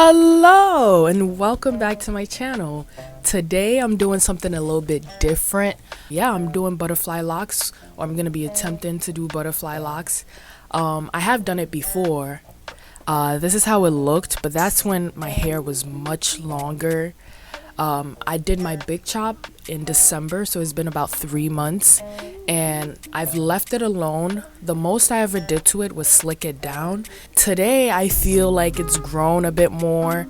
Hello and welcome back to my channel. Today I'm doing something a little bit different. Yeah, I'm doing butterfly locks, or I'm gonna be attempting to do butterfly locks. I have done it before. This is how it looked, but that's when my hair was much longer. I did my big chop in December, so it's been about 3 months, and I've left it alone. The most I ever did to it was slick it down. Today I feel like it's grown a bit more,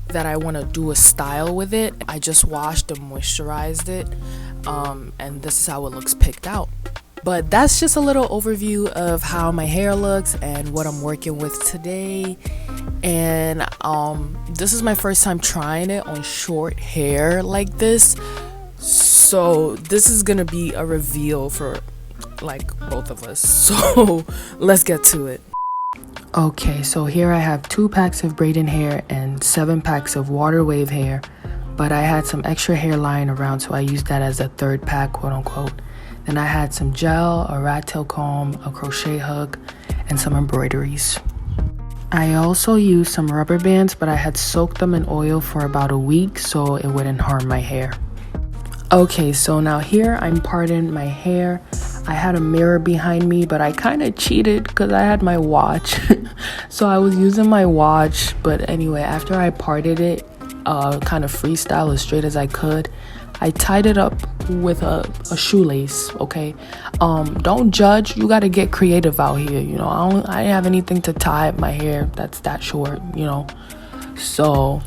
that I want to do a style with it. I just washed and moisturized it, and this is how it looks picked out. But that's just a little overview of how my hair looks and what I'm working with today. And this is my first time trying it on short hair like this, so this is gonna be a reveal for like both of us, so let's get to it. Okay, so here I have 2 packs of braiding hair and 7 packs of water wave hair, but I had some extra hair lying around, so I used that as a 3rd pack, quote unquote. Then I had some gel, a rat tail comb, a crochet hook, and some embroideries. I also used some rubber bands, but I had soaked them in oil for about a week so it wouldn't harm my hair. Okay, so now here I'm parting my hair. I had a mirror behind me, but I kind of cheated because I had my watch. So I was using my watch, but anyway, after I parted it, kind of freestyle as straight as I could, I tied it up with a shoelace, okay? Don't judge. You got to get creative out here, you know. I didn't have anything to tie up my hair that's that short, you know. So,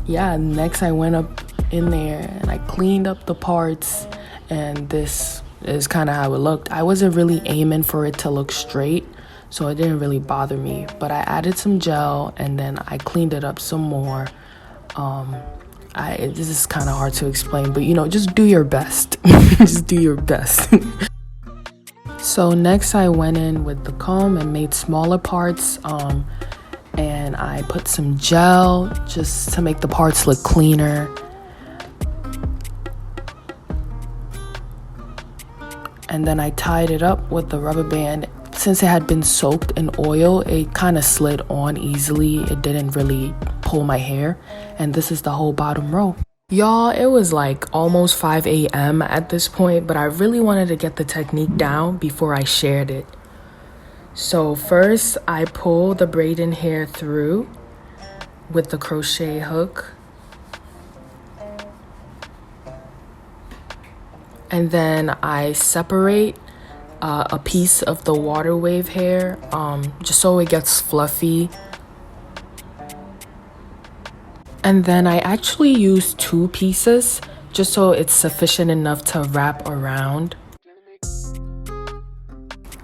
yeah, next I went up in there and I cleaned up the parts, and this is kind of how it looked. I wasn't really aiming for it to look straight, so it didn't really bother me. But I added some gel and then I cleaned it up some more. This is kind of hard to explain, but you know, just do your best. Just do your best. So next I went in with the comb and made smaller parts, and I put some gel just to make the parts look cleaner. And then I tied it up with the rubber band. Since it had been soaked in oil, it kind of slid on easily. It didn't really pull my hair. And this is the whole bottom row. Y'all, it was like almost 5 a.m. at this point, but I really wanted to get the technique down before I shared it. So first, I pull the braiding hair through with the crochet hook. And then I separate a piece of the water wave hair, just so it gets fluffy. And then I actually use 2 pieces just so it's sufficient enough to wrap around.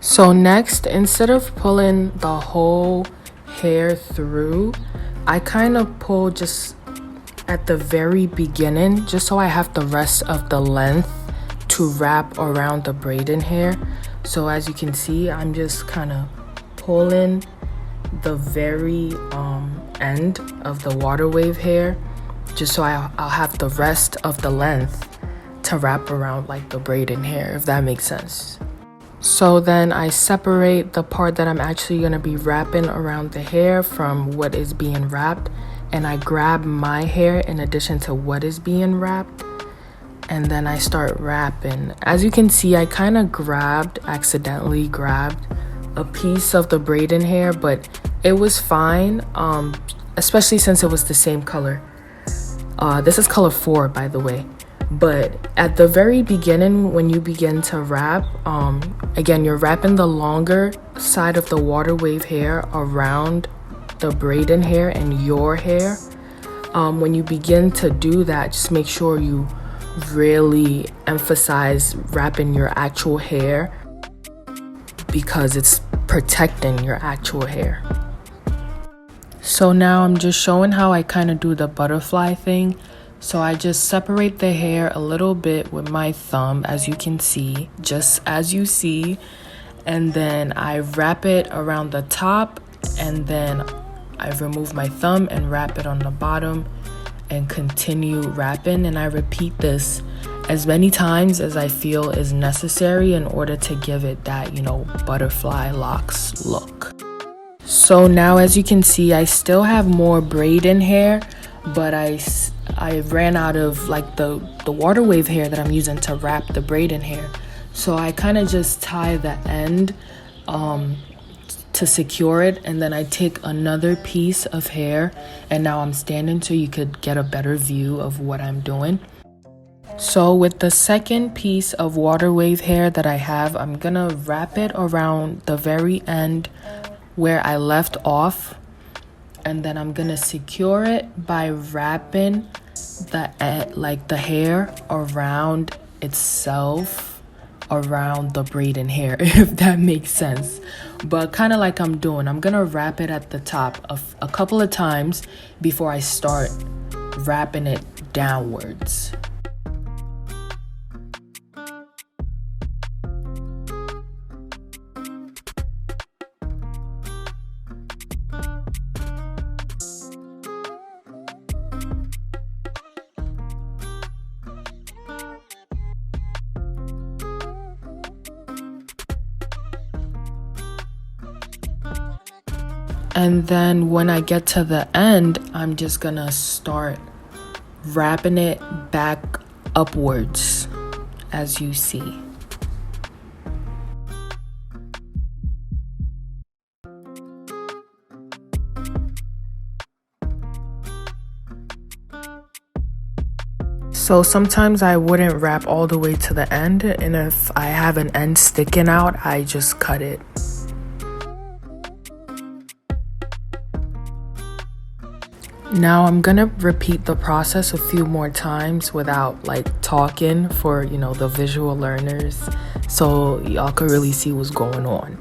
So next, instead of pulling the whole hair through, I kind of pull just at the very beginning, just so I have the rest of the length to wrap around the braiding hair. So as you can see, I'm just kind of pulling the very end of the water wave hair, just so I'll have the rest of the length to wrap around like the braiding hair, if that makes sense. So then I separate the part that I'm actually going to be wrapping around the hair from what is being wrapped, and I grab my hair in addition to what is being wrapped, and then I start wrapping. As you can see, I kind of accidentally grabbed a piece of the braiding hair, but it was fine, especially since it was the same color. This is color 4, by the way. But at the very beginning, when you begin to wrap, again, you're wrapping the longer side of the water wave hair around the braiding hair and your hair. When you begin to do that, just make sure you really emphasize wrapping your actual hair, because it's protecting your actual hair. So now I'm just showing how I kind of do the butterfly thing. So I just separate the hair a little bit with my thumb, as you can see, just as you see, and then I wrap it around the top, and then I remove my thumb and wrap it on the bottom and continue wrapping, and I repeat this as many times as I feel is necessary in order to give it that, you know, butterfly locks look. So now, as you can see, I still have more braid in hair, but I ran out of like the water wave hair that I'm using to wrap the braid in hair. So I kind of just tie the end to secure it, and then I take another piece of hair, and now I'm standing so you could get a better view of what I'm doing. So with the second piece of water wave hair that I have, I'm gonna wrap it around the very end where I left off, and then I'm gonna secure it by wrapping the hair around itself, around the braiding hair, if that makes sense. But kind of like I'm gonna wrap it at the top a couple of times before I start wrapping it downwards. And then when I get to the end, I'm just gonna start wrapping it back upwards, as you see. So sometimes I wouldn't wrap all the way to the end, and if I have an end sticking out, I just cut it. Now I'm gonna repeat the process a few more times without like talking for, the visual learners, so y'all could really see what's going on.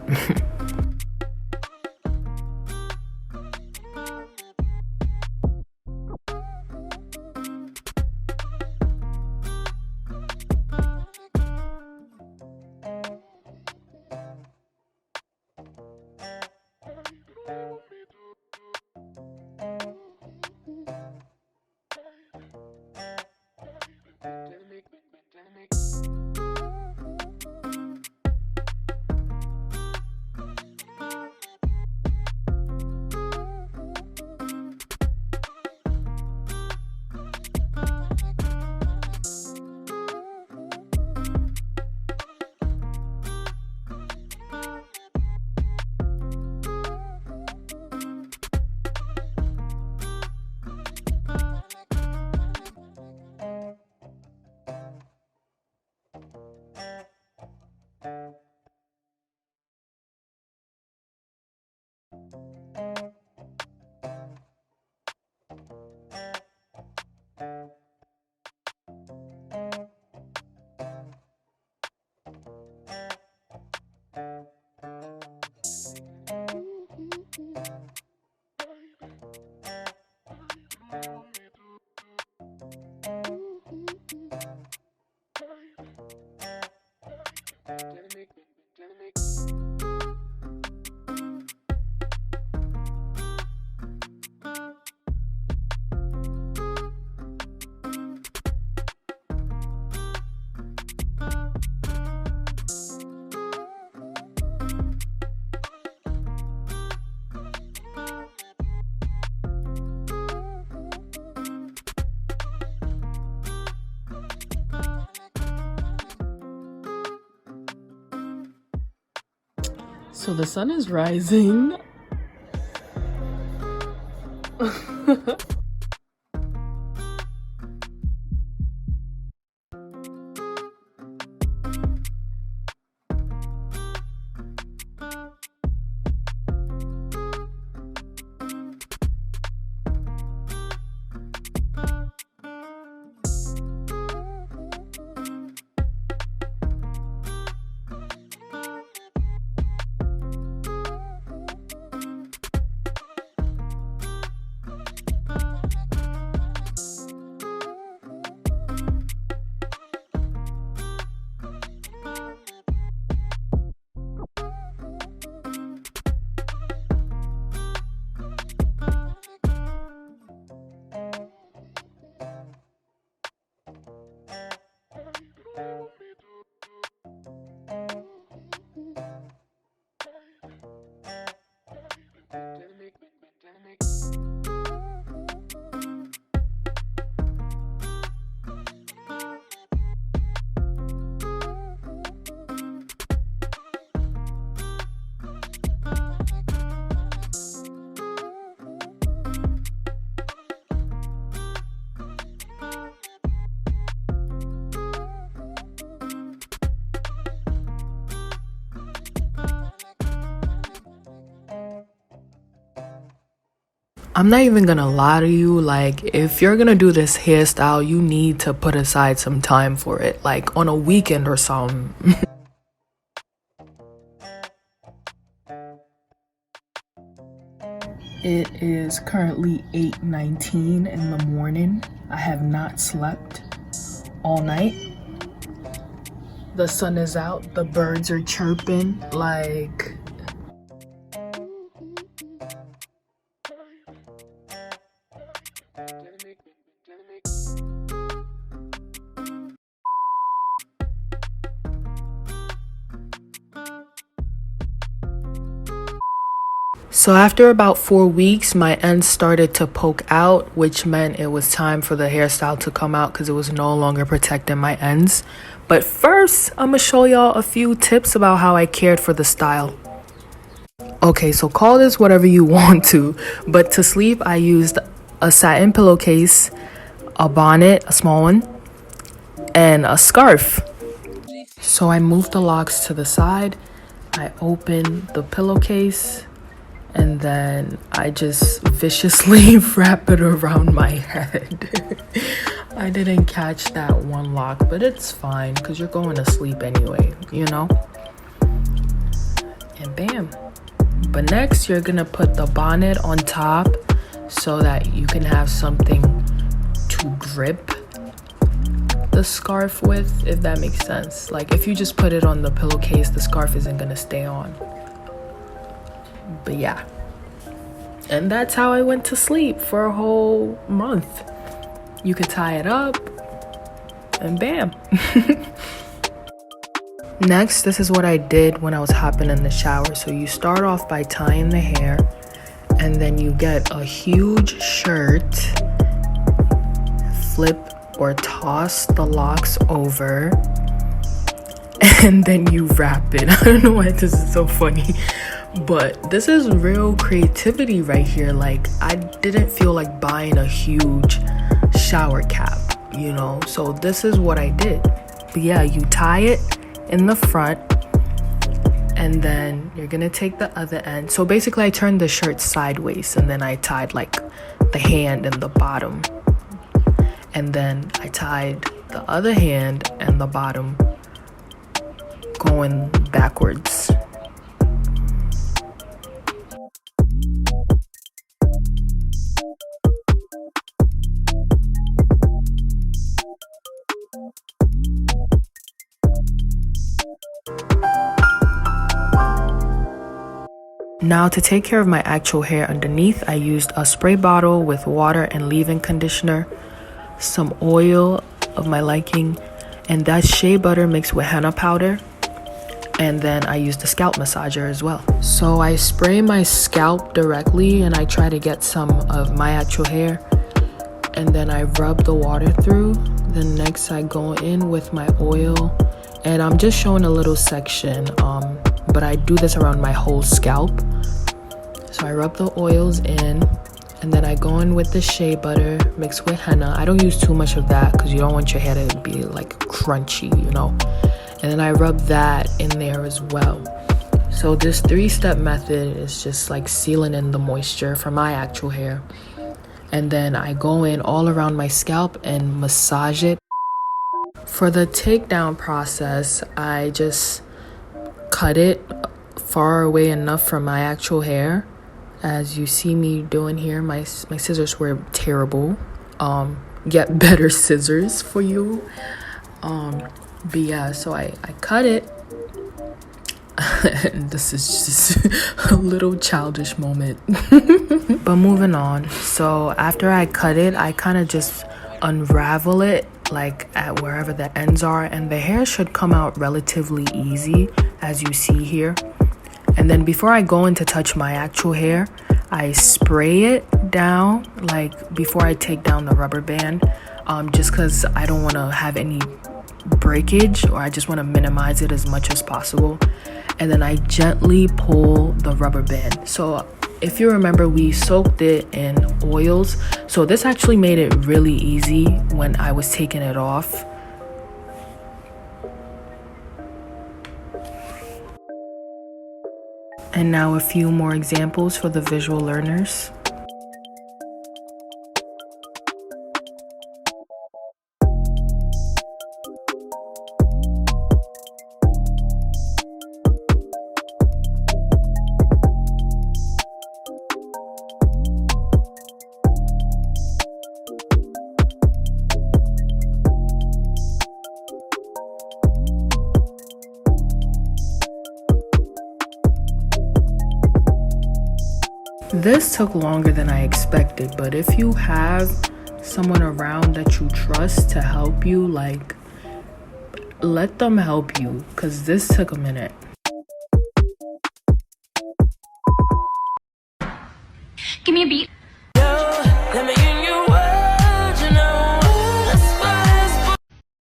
So the sun is rising. I'm not even gonna lie to you, like, if you're gonna do this hairstyle, you need to put aside some time for it, like on a weekend or something. It is currently 8:19 in the morning. I have not slept all night. The sun is out, the birds are chirping, like... So after about 4 weeks, my ends started to poke out, which meant it was time for the hairstyle to come out because it was no longer protecting my ends. But first, I'm gonna show y'all a few tips about how I cared for the style. Okay, so call this whatever you want to, but to sleep I used a satin pillowcase, a bonnet, a small one, and a scarf. So I moved the locks to the side, I opened the pillowcase, and then I just viciously wrap it around my head. I didn't catch that one lock, but it's fine because you're going to sleep anyway, you know? And bam. But next, you're gonna put the bonnet on top so that you can have something to grip the scarf with, if that makes sense. Like, if you just put it on the pillowcase, the scarf isn't gonna stay on. But yeah, and that's how I went to sleep for a whole month. You could tie it up and bam. Next, this is what I did when I was hopping in the shower. So you start off by tying the hair, and then you get a huge shirt, flip or toss the locks over, and then you wrap it. I don't know why this is so funny, but this is real creativity right here. Like, I didn't feel like buying a huge shower cap, you know? So this is what I did. But yeah, you tie it in the front, and then you're gonna take the other end. So basically I turned the shirt sideways, and then I tied like the hand and the bottom, and then I tied the other hand and the bottom going backwards. Now, to take care of my actual hair underneath, I used a spray bottle with water and leave-in conditioner, some oil of my liking, and that's shea butter mixed with henna powder. And then I used a scalp massager as well. So I spray my scalp directly, and I try to get some of my actual hair, and then I rub the water through. Then next I go in with my oil, and I'm just showing a little section, but I do this around my whole scalp. So I rub the oils in, and then I go in with the shea butter mixed with henna. I don't use too much of that because you don't want your hair to be like crunchy, you know? And then I rub that in there as well. So this 3-step method is just like sealing in the moisture for my actual hair. And then I go in all around my scalp and massage it. For the takedown process, I just cut it far away enough from my actual hair. As you see me doing here, my scissors were terrible. Get better scissors for you. But yeah, so I cut it. This is just a little childish moment. But moving on. So after I cut it, I kind of just unravel it like at wherever the ends are, and the hair should come out relatively easy, as you see here. And then before I go in to touch my actual hair, I spray it down, like before I take down the rubber band, just because I don't want to have any breakage, or I just want to minimize it as much as possible. And then I gently pull the rubber band. So if you remember, we soaked it in oils, so this actually made it really easy when I was taking it off. And now a few more examples for the visual learners. This took longer than I expected, but if you have someone around that you trust to help you, like, let them help you, because this took a minute. Give me a beat.